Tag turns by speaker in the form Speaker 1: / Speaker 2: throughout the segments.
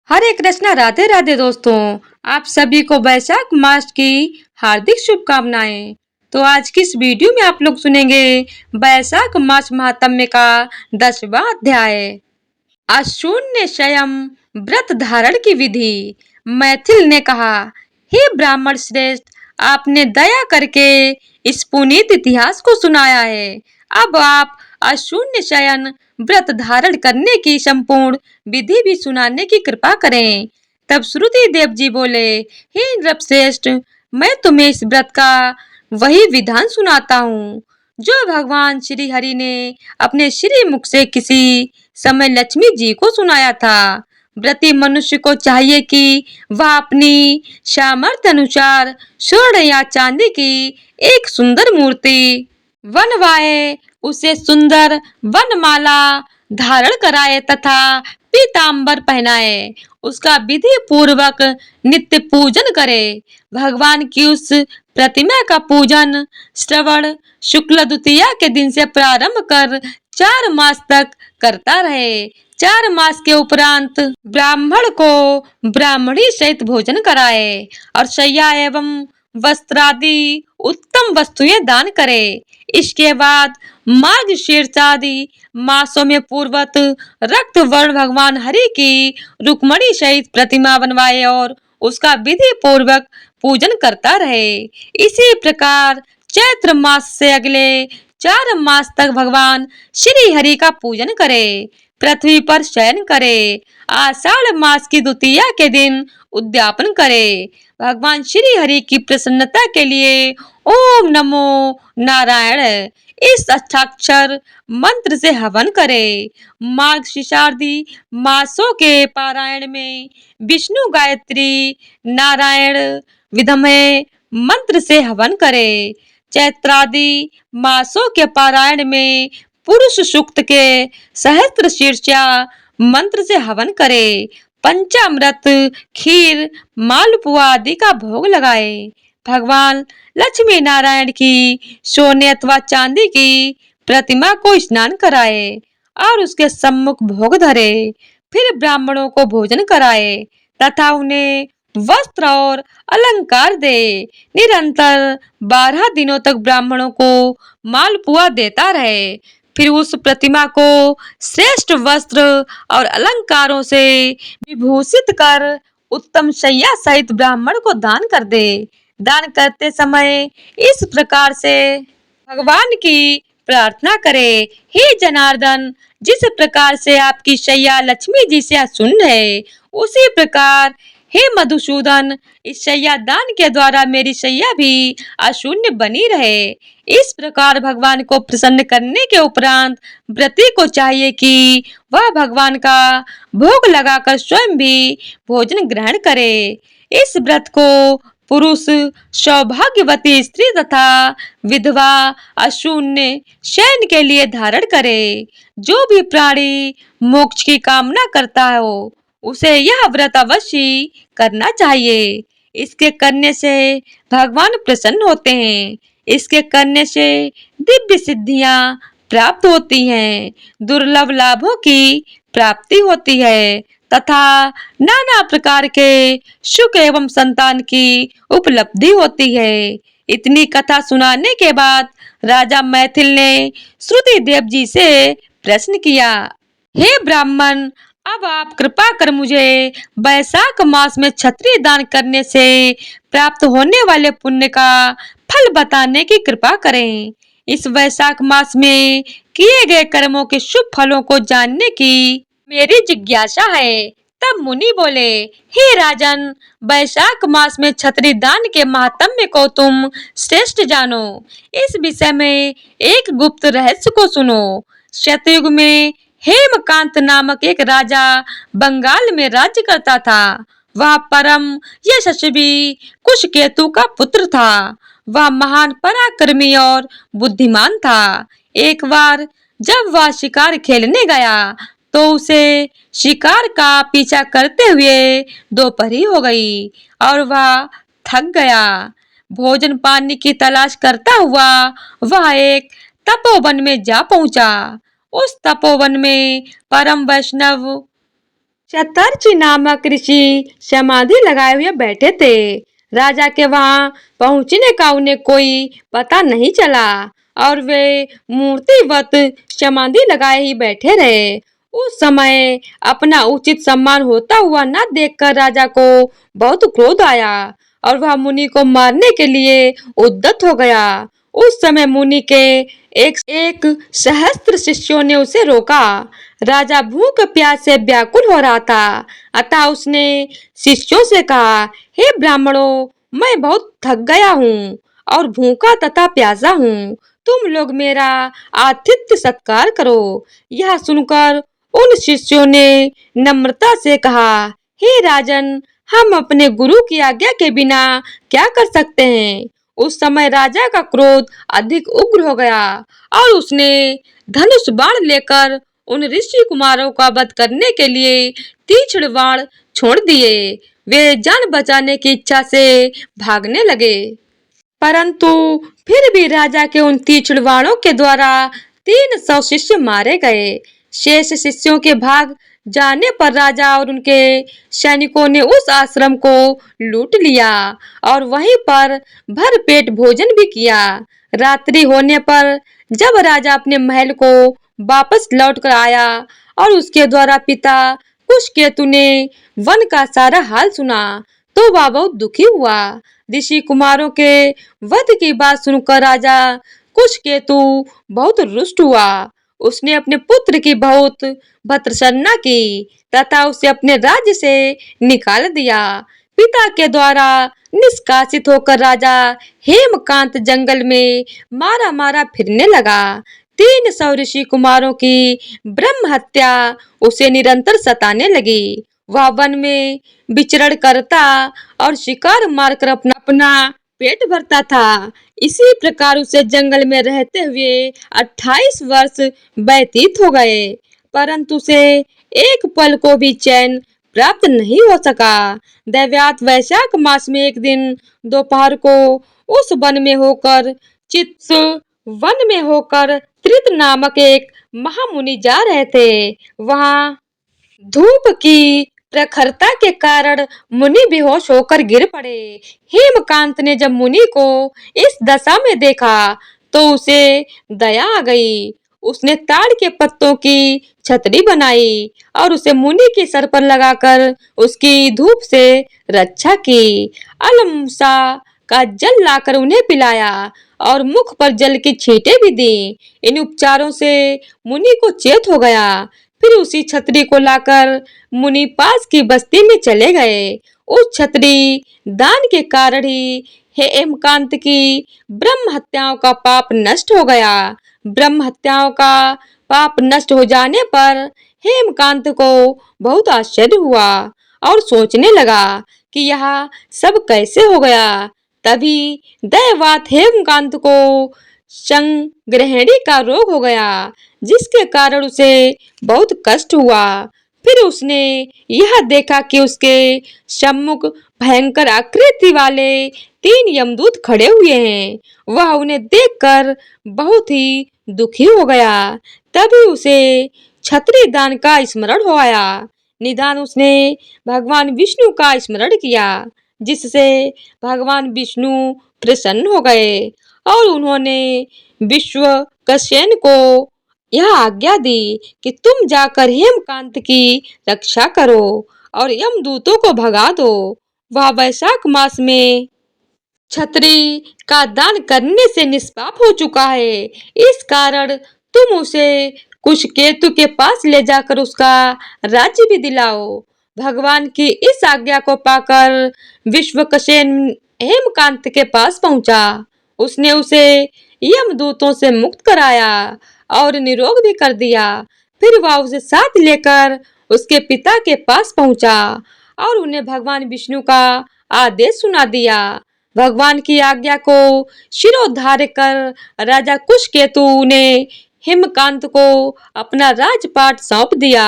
Speaker 1: हरे कृष्णा, राधे राधे दोस्तों। आप सभी को वैशाख मास की हार्दिक शुभकामनाएं। तो आज की इस वीडियो में आप लोग सुनेंगे वैशाख मास महात्म्य का 10वां अध्याय, अशून्य स्वयं व्रत धारण की विधि। मैथिल ने कहा, हे ब्राह्मण श्रेष्ठ, आपने दया करके इस पुनीत इतिहास को सुनाया है। अब आप अशून्य शयन व्रत धारण करने की संपूर्ण विधि भी सुनाने की कृपा करें। तब श्रुति देव जी बोले, हे नृपश्रेष्ठ, मैं तुम्हें इस व्रत का वही विधान सुनाता हूँ जो भगवान श्री हरि ने अपने श्री मुख से किसी समय लक्ष्मी जी को सुनाया था। व्रती मनुष्य को चाहिए कि वह अपनी सामर्थ्य अनुसार स्वर्ण या चांदी की एक सुंदर मूर्ति बनवाए, उसे सुंदर वनमाला धारण कराए तथा पीतांबर पहनाए। उसका विधि पूर्वक नित्य पूजन करे। भगवान की उस प्रतिमा का पूजन श्रवण शुक्ल द्वितीया के दिन से प्रारंभ कर 4 मास तक करता रहे। 4 मास के उपरांत ब्राह्मण को ब्राह्मणी सहित भोजन कराए और शैया एवं वस्त्रादि उत्तम वस्तुएं दान करे। इसके बाद मार्गशीर्ष आदि मासों में पूर्वत रक्त वर्ण भगवान हरि की रुक्मणी सहित प्रतिमा बनवाए और उसका विधि पूर्वक पूजन करता रहे। इसी प्रकार चैत्र मास से अगले 4 मास तक भगवान श्री हरि का पूजन करे, पृथ्वी पर शयन करे। आषाढ़ मास की द्वितीया के दिन उद्यापन करे। भगवान श्री हरि की प्रसन्नता के लिए ओम नमो नारायण इस अष्टाक्षर मंत्र से हवन करे। मार्गशीर्षादि मासों के पारायण में विष्णु गायत्री नारायण विधमय मंत्र से हवन करे। चैत्रादि मासों के पारायण में पुरुष सूक्त के सहस्त्र शीर्षा मंत्र से हवन करे। पंचामृत खीर मालपुआ आदि का भोग लगाए। भगवान लक्ष्मी नारायण की सोने अथवा चांदी की प्रतिमा को स्नान कराए और उसके सम्मुख भोग धरे। फिर ब्राह्मणों को भोजन कराए तथा उन्हें वस्त्र और अलंकार दे। निरंतर 12 दिनों तक ब्राह्मणों को मालपुआ देता रहे। फिर उस प्रतिमा को श्रेष्ठ वस्त्र और अलंकारों से विभूषित कर उत्तम शैया सहित ब्राह्मण को दान कर दे। दान करते समय इस प्रकार से भगवान की प्रार्थना करे, हे जनार्दन, जिस प्रकार से आपकी शैया लक्ष्मी जी से आसुन्न है, उसी प्रकार हे मधुसूदन, इस शैया दान के द्वारा मेरी शैया भी अशून्य बनी रहे। इस प्रकार भगवान को प्रसन्न करने के उपरांत व्रती को चाहिए कि वह भगवान का भोग लगाकर स्वयं भी भोजन ग्रहण करे। इस व्रत को पुरुष सौभाग्यवती स्त्री तथा विधवा अशून्य शयन के लिए धारण करे। जो भी प्राणी मोक्ष की कामना करता हो उसे यह व्रत अवश्य करना चाहिए। इसके करने से भगवान प्रसन्न होते हैं। इसके करने से दिव्य सिद्धियां प्राप्त होती हैं, दुर्लभ लाभों की प्राप्ति होती है तथा नाना प्रकार के सुख एवं संतान की उपलब्धि होती है। इतनी कथा सुनाने के बाद राजा मैथिल ने श्रुति देव जी से प्रश्न किया, हे ब्राह्मण, अब आप कृपा कर मुझे वैशाख मास में क्षत्रिय दान करने से प्राप्त होने वाले पुण्य का फल बताने की कृपा करें। इस वैशाख मास में किए गए कर्मों के शुभ फलों को जानने की मेरी जिज्ञासा है। तब मुनि बोले, हे राजन, वैशाख मास में क्षत्रिय दान के महात्म्य को तुम श्रेष्ठ जानो। इस विषय में एक गुप्त रहस्य को सुनो। सतयुग में हेमकांत नामक एक राजा बंगाल में राज्य करता था। वह परम यशस्वी कुशकेतु का पुत्र था। वह महान पराक्रमी और बुद्धिमान था। एक बार जब वह शिकार खेलने गया तो उसे शिकार का पीछा करते हुए दोपहरी हो गई और वह थक गया। भोजन पानी की तलाश करता हुआ वह एक तपोवन में जा पहुंचा। उस तपोवन में परम वैष्णव शतर्षि नामक ऋषि समाधि लगाए हुए बैठे थे। राजा के वहां पहुंचने का उन्हें कोई पता नहीं चला और वे मूर्तिवत समाधि लगाए ही बैठे रहे। उस समय अपना उचित सम्मान होता हुआ न देखकर राजा को बहुत क्रोध आया और वह मुनि को मारने के लिए उद्यत हो गया। उस समय मुनि के एक सहस्त्र शिष्यों ने उसे रोका। राजा भूख प्यास से व्याकुल हो रहा था, अतः उसने शिष्यों से कहा, हे ब्राह्मणों, मैं बहुत थक गया हूँ और भूखा तथा प्यासा हूँ। तुम लोग मेरा आतिथ्य सत्कार करो। यह सुनकर उन शिष्यों ने नम्रता से कहा, हे राजन, हम अपने गुरु की आज्ञा के बिना क्या कर सकते हैं। उस समय राजा का क्रोध अधिक उग्र हो गया और उसने धनुष बाण लेकर उन ऋषि कुमारों का वध करने के लिए तीक्ष्ण बाण छोड़ दिए। वे जान बचाने की इच्छा से भागने लगे, परंतु फिर भी राजा के उन तीक्ष्ण बाणों के द्वारा 300 शिष्य मारे गए। शेष शिष्यों के भाग जाने पर राजा और उनके सैनिकों ने उस आश्रम को लूट लिया और वहीं पर भर पेट भोजन भी किया। रात्रि होने पर जब राजा अपने महल को वापस लौट कर आया और उसके द्वारा पिता कुशकेतु ने वन का सारा हाल सुना, तो वह बहुत दुखी हुआ। ऋषि कुमारों के वध की बात सुनकर राजा कुशकेतु बहुत रुष्ट हुआ। उसने अपने पुत्र की बहुत भर्त्सना की तथा उसे अपने राज्य से निकाल दिया। पिता के द्वारा निष्कासित होकर राजा हेमकांत जंगल में मारा मारा फिरने लगा। 300 ऋषि कुमारों की ब्रह्म हत्या उसे निरंतर सताने लगी। वह वन में विचरण करता और शिकार मारकर अपना पेट भरता था। इसी प्रकार उसे जंगल में रहते हुए 28 वर्ष व्यतीत हो गए, परंतु उसे एक पल को भी चैन प्राप्त नहीं हो सका। दैव्यात वैशाख मास में एक दिन दोपहर को उस वन में होकर त्रित नामक एक महामुनि जा रहे थे। वहां धूप की प्रखरता के कारण मुनि बेहोश होकर गिर पड़े। हेमकांत ने जब मुनि को इस दशा में देखा तो उसे दया आ गई। उसने ताड़ के पत्तों की छतरी बनाई और उसे मुनि के सर पर लगाकर उसकी धूप से रक्षा की। अलमूसा का जल लाकर उन्हें पिलाया और मुख पर जल की छींटें भी दी। इन उपचारों से मुनि को चेत हो गया। फिर उसी छतरी को लाकर मुनि पास की बस्ती में चले गए। उस छतरी दान के कारण ही हेमकांत की ब्रह्म हत्याओं का पाप नष्ट हो गया। ब्रह्म हत्याओं का पाप नष्ट हो जाने पर हेमकांत को बहुत आश्चर्य हुआ और सोचने लगा कि यह सब कैसे हो गया। तभी दैवात हेमकांत को संग्रहणी का रोग हो गया, जिसके कारण उसे बहुत कष्ट हुआ। फिर उसने यह देखा कि उसके सम्मुख भयंकर आकृति वाले 3 यमदूत खड़े हुए हैं। वह उन्हें देखकर बहुत ही दुखी हो गया। तभी उसे छतरी दान का स्मरण हो आया। निदान उसने भगवान विष्णु का स्मरण किया, जिससे भगवान विष्णु प्रसन्न हो गए और उन्होंने विश्वक्सेन को यह आज्ञा दी कि तुम जाकर हेमकांत की रक्षा करो और यमदूतों को भगा दो। वह वैशाख मास में छतरी का दान करने से निष्पाप हो चुका है। इस कारण तुम उसे कुशकेतु के पास ले जाकर उसका राज्य भी दिलाओ। भगवान की इस आज्ञा को पाकर विश्वक्सेन हेमकांत के पास पहुंचा। उसने उसे यमदूतों से मुक्त कराया और निरोग भी कर दिया। फिर वह उसे साथ लेकर उसके पिता के पास पहुंचा और उन्हें भगवान विष्णु का आदेश सुना दिया। भगवान की आज्ञा को शिरोधार्य कर राजा कुशकेतु ने हेमकांत को अपना राजपाट सौंप दिया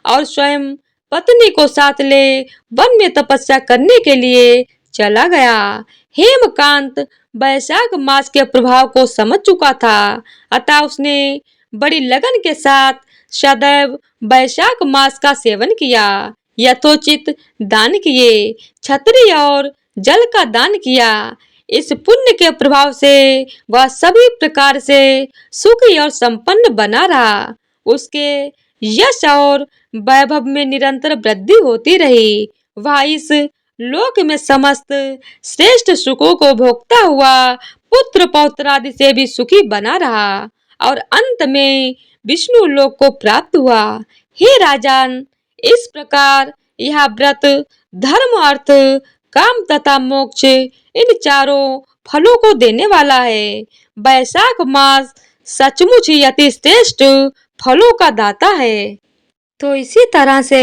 Speaker 1: और स्वयं पत्नी को साथ ले वन में तपस्या करने के लिए चला गया। हेमकांत वैशाख मास के प्रभाव को समझ चुका था, अतः उसने बड़ी लगन के साथ सदैव वैशाख मास का सेवन किया, यथोचित दान किए, छतरी और जल का दान किया। इस पुण्य के प्रभाव से वह सभी प्रकार से सुखी और संपन्न बना रहा। उसके यश और वैभव में निरंतर वृद्धि होती रही। वह इस लोक में समस्त श्रेष्ठ सुखों को भोगता हुआ पुत्र पौत्र आदि से भी सुखी बना रहा और अंत में विष्णु लोक को प्राप्त हुआ। हे राजन, इस प्रकार यह व्रत धर्म, अर्थ, काम तथा मोक्ष इन चारों फलों को देने वाला है। वैशाख मास सचमुच ही अति श्रेष्ठ फलों का दाता है। तो इसी तरह से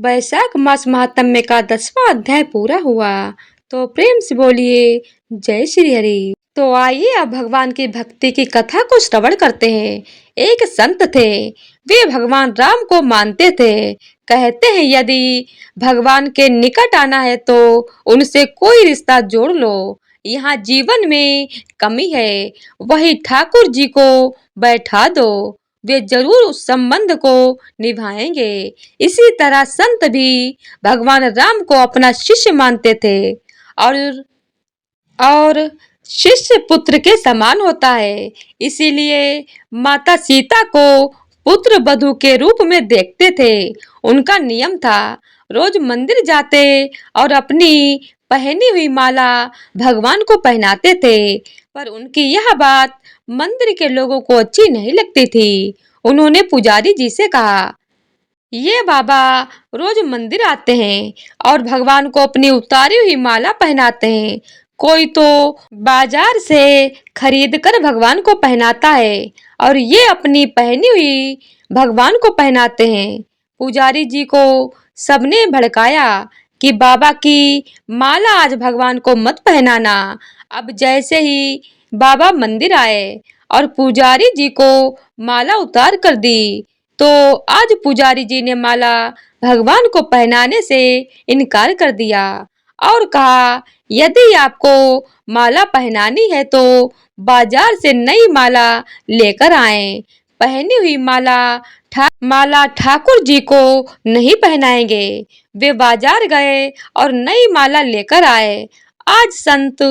Speaker 1: वैशाख मास महात्म्य का 10वां अध्याय पूरा हुआ। तो प्रेम से बोलिए जय श्री हरि। तो आइए अब भगवान की भक्ति की कथा को श्रवण करते हैं। एक संत थे, वे भगवान राम को मानते थे। कहते हैं यदि भगवान के निकट आना है तो उनसे कोई रिश्ता जोड़ लो। यहाँ जीवन में कमी है, वही ठाकुर जी को बैठा दो, वे जरूर उस संबंध को निभाएंगे। इसी तरह संत भी भगवान राम को अपना शिष्य मानते थे और शिष्य पुत्र के समान होता है। इसीलिए माता सीता को पुत्र वधू के रूप में देखते थे। उनका नियम था रोज मंदिर जाते और अपनी पहनी हुई माला भगवान को पहनाते थे। पर उनकी यह बात मंदिर के लोगों को अच्छी नहीं लगती थी। उन्होंने पुजारी जी से कहा, ये बाबा रोज मंदिर आते हैं और भगवान को अपनी उतारी हुई माला पहनाते हैं। कोई तो बाजार से खरीद कर भगवान को पहनाता है और ये अपनी पहनी हुई भगवान को पहनाते हैं। पुजारी जी को सबने भड़काया कि बाबा की माला आज भगवान को मत पहनाना। अब जैसे ही बाबा मंदिर आए और पुजारी जी को माला उतार कर दी तो आज पुजारी जी ने माला भगवान को पहनाने से इनकार कर दिया और कहा, यदि आपको माला पहनानी है तो बाजार से नई माला लेकर आएं। पहनी हुई माला ठाकुर जी को नहीं पहनाएंगे। वे बाजार गए और नई माला लेकर आए। आज संत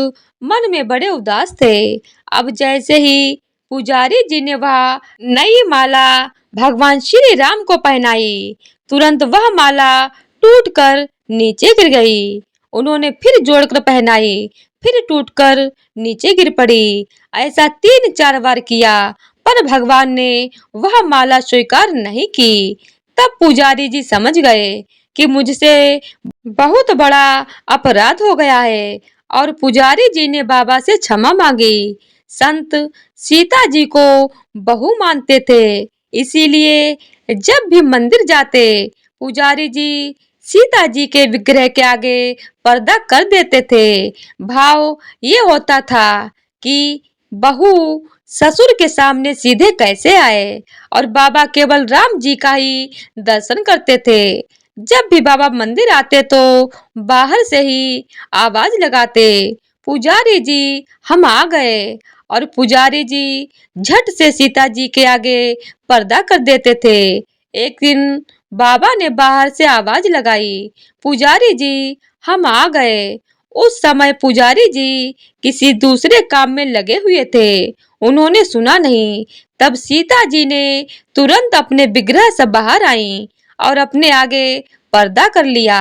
Speaker 1: मन में बड़े उदास थे। अब जैसे ही पुजारी जी ने वह नई माला भगवान श्री राम को पहनाई, तुरंत वह माला टूटकर नीचे गिर गई। उन्होंने फिर जोड़कर पहनाई, फिर टूटकर नीचे गिर पड़ी। ऐसा 3-4 बार किया पर भगवान ने वह माला स्वीकार नहीं की। तब पुजारी जी समझ गए कि मुझसे बहुत बड़ा अपराध हो गया है और पुजारी जी ने बाबा से क्षमा मांगी। संत सीता जी को बहू मानते थे, इसीलिए जब भी मंदिर जाते पुजारी जी सीता जी के विग्रह के आगे पर्दा कर देते थे। भाव ये होता था कि बहू ससुर के सामने सीधे कैसे आए और बाबा केवल राम जी का ही दर्शन करते थे। जब भी बाबा मंदिर आते तो बाहर से ही आवाज लगाते, पुजारी जी हम आ गए, और पुजारी जी झट से सीता जी के आगे पर्दा कर देते थे। एक दिन बाबा ने बाहर से आवाज लगाई, पुजारी जी हम आ गए। उस समय पुजारी जी किसी दूसरे काम में लगे हुए थे, उन्होंने सुना नहीं। तब सीता जी ने तुरंत अपने विग्रह से बाहर आई और अपने आगे पर्दा कर लिया।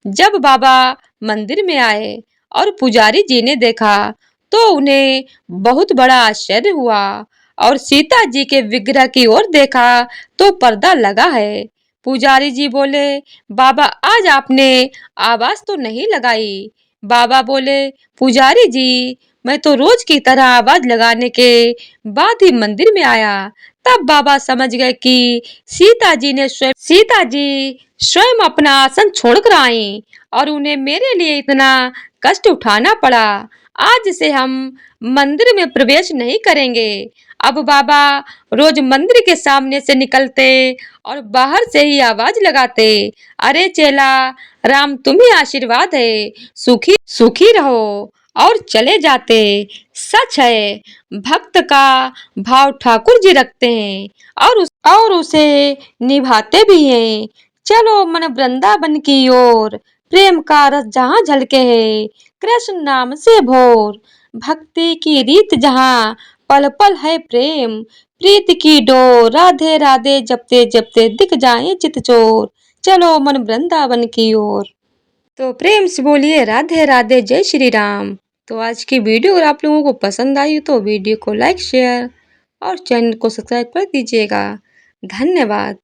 Speaker 1: जब बाबा मंदिर में आए और पुजारी जी ने देखा तो उन्हें बहुत बड़ा आश्चर्य हुआ और सीता जी के विग्रह की ओर देखा तो पर्दा लगा है। पुजारी जी बोले, बाबा आज आपने आवाज तो नहीं लगाई। बाबा बोले, पुजारी जी मैं तो रोज की तरह आवाज लगाने के बाद ही मंदिर में आया। तब बाबा समझ गए कि सीता जी स्वयं अपना आसन छोड़कर आई और उन्हें मेरे लिए इतना कष्ट उठाना पड़ा। आज से हम मंदिर में प्रवेश नहीं करेंगे। अब बाबा रोज मंदिर के सामने से निकलते और बाहर से ही आवाज लगाते, अरे चेला राम तुम्हें आशीर्वाद है, सुखी सुखी रहो। और चले जाते। सच है, भक्त का भाव ठाकुर जी रखते हैं और उसे निभाते भी हैं। चलो मन वृंदावन की ओर, प्रेम का रस जहाँ झलके है, कृष्ण नाम से भोर। भक्ति की रीत जहाँ पल पल है प्रेम, प्रीत की डोर राधे राधे जपते जपते दिख जाए चित चोर। चलो मन वृंदावन की ओर। तो प्रेम से बोलिए राधे राधे, जय श्री राम। तो आज की वीडियो अगर आप लोगों को पसंद आई तो वीडियो को लाइक शेयर और चैनल को सब्सक्राइब कर दीजिएगा। धन्यवाद।